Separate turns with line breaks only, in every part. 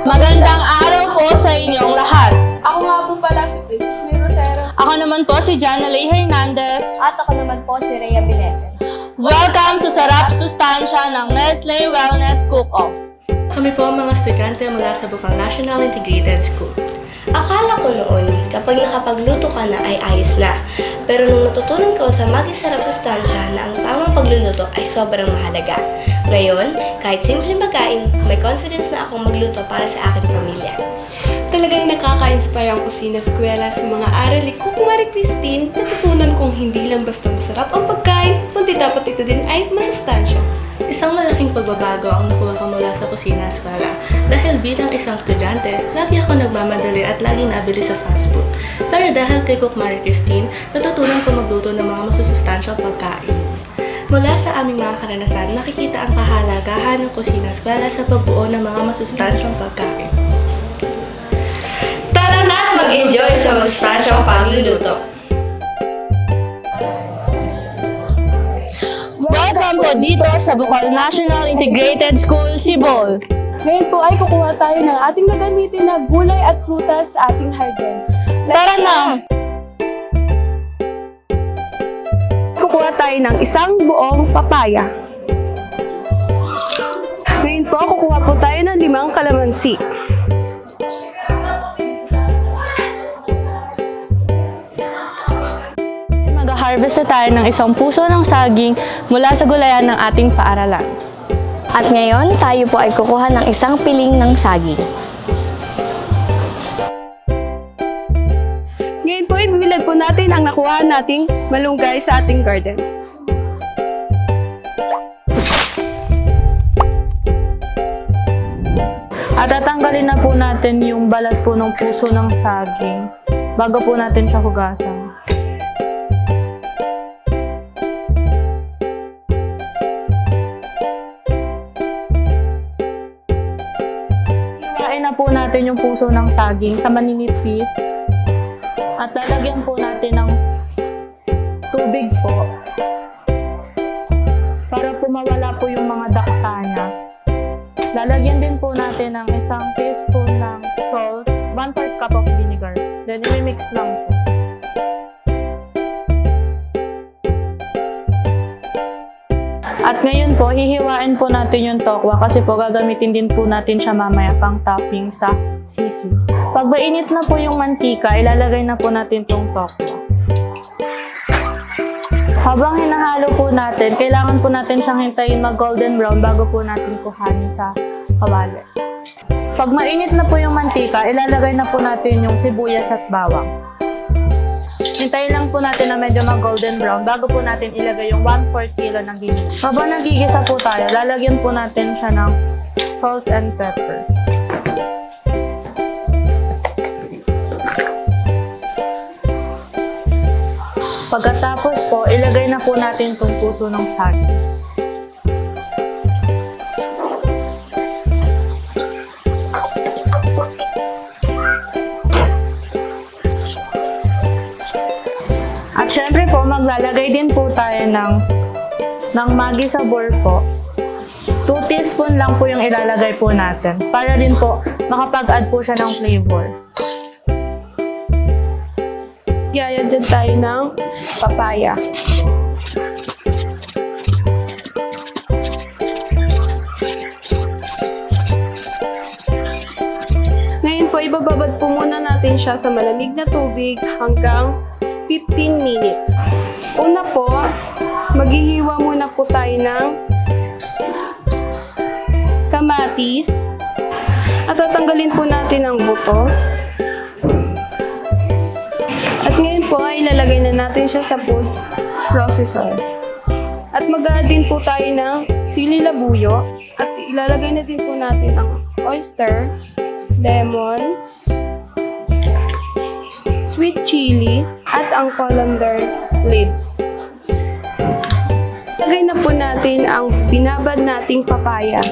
Magandang araw po sa inyong lahat.
Ako nga po pala si Princess May Rosero.
Ako naman po si Jana Lay Hernandez.
At ako naman po si Rhea Binesen.
Welcome sa Sarap Sustansya ng Nestle Wellness Cook-Off.
Kami po ang mga estudyante mula sa Bukal National Integrated School.
Akala ko noon, kapag nakapagluto ka na ay ayos na. Pero nung natutunan ko sa Magisarap Sustansya na ang tamang pagluluto ay sobrang mahalaga. Ngayon, kahit simpleng pagkain, may confidence na akong magluto para sa aking pamilya.
Talagang nakaka-inspire ang kusina eskwela sa mga aral ni Cook Marie Christine. Natutunan kong hindi lang basta masarap ang pagkain, kundi dapat ito din ay masustansya.
Isang malaking pagbabago ang nakuha ko mula sa kusina eskwela. Dahil bilang isang estudyante, lagi ako nagmamadali at laging nabili sa fast food. Pero dahil kay Cook Marie Christine, natutunan ko magluto ng mga masusustansyang pagkain. Mula sa aming mga karanasan, makikita ang kahalagahan ng kusina eskwela sa pagbuo ng mga masusustansyang pagkain.
Tara na't mag-enjoy sa masustansyang pagluluto!
Welcome po dito sa Bukal National Integrated School, Sibol.
Ngayon po ay kukuha tayo ng ating gagamitin na gulay at prutas sa ating harden.
Tara na!
Kukuha tayo ng isang buong papaya. Ngayon po, kukuha po tayo ng 5 kalamansi.
Mag-harvest na tayo ng isang puso ng saging mula sa gulayan ng ating paaralan.
At ngayon, tayo po ay kukuha ng isang piling ng saging.
Ngayon po, ibibilad po natin ang nakuha nating malunggay sa ating garden.
At tatanggalin na po natin yung balat po ng puso ng saging bago po natin siya hugasan. Hiwain na po natin yung puso ng saging sa maninipis at lalagyan po natin ng tubig po para po mawala po yung mga dakta niya. Lalagyan din po natin ng isang teaspoon ng salt, 1/4 cup of vinegar. Then, i-mix lang po. At ngayon po, hihiwain po natin yung tokwa kasi po gagamitin din po natin siya mamaya pang topping sa sisig. Pag mainit na po yung mantika, ilalagay na po natin tong tokwa. Habang hinahalo po natin, kailangan po natin siyang hintayin mag-golden brown bago po natin kuhanin sa kawali. Pag mainit na po yung mantika, ilalagay na po natin yung sibuyas at bawang. Hintayin lang po natin na medyo mag-golden brown bago po natin ilagay yung 1/4 kilo ng ginis. Habang nagigisa po tayo, lalagyan po natin siya ng salt and pepper. Pagkatapos po, ilagay na po natin itong puso ng saging. At syempre po, maglalagay din po tayo ng Maggi Sabor po. 2 teaspoon lang po yung ilalagay po natin para din po makapag-add po siya ng flavor.
Gaya din tayo ng papaya. Ngayon po, ibababad po muna natin siya sa malamig na tubig hanggang 15 minutes. Una po, maghihiwa muna po tayo ng kamatis at tatanggalin po natin ang buto. At ngayon po ay ilalagay na natin siya sa food processor. At mag-add din po tayo ng sili labuyo at ilalagay na din po natin ang oyster, lemon, sweet chili at ang coriander leaves. Ilagay na po natin ang binabad nating papaya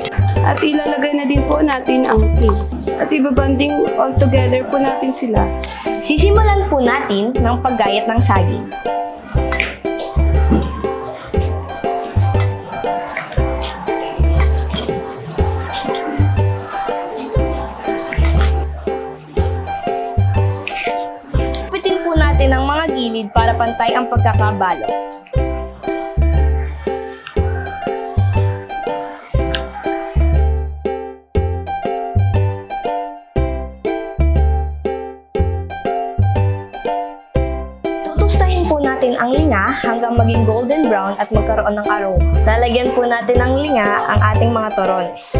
at ilalagay na din po natin ang peas. At ibabanding all together po natin sila.
Sisimulan po natin ng paggayat ng saging. pantay ang pagkakabalot. Tutustahin po natin ang linga hanggang maging golden brown at magkaroon ng aroma. Lalagyan po natin ng linga ang ating mga torones.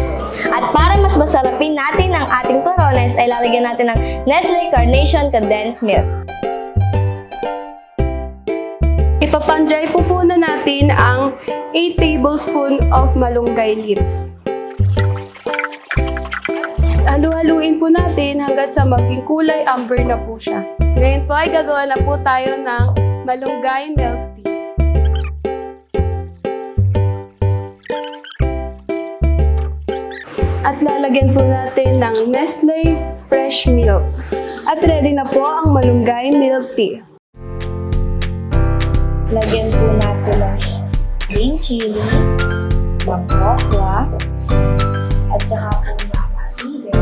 At para mas masarapin natin ang ating torones ay lalagyan natin ng Nestle Carnation Condensed Milk.
Ipapan-dry po muna natin ang 8 tablespoon of malunggay leaves. Halu-haluin po natin hanggang sa maging kulay amber na po siya. Ngayon po ay gagawa na po tayo ng malunggay milk tea. At lalagyan po natin ng Nestle fresh milk. At ready na po ang malunggay milk tea.
Lagyan po natin ng green chili, ng okra, at saka po ng sili.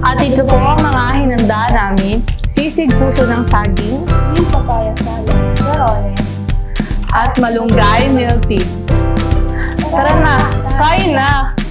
At ito po ang mga hinanda namin. Sisig puso ng saging,
Yung papaya salad, torones,
at malunggay milk tea. Tara na, kain na!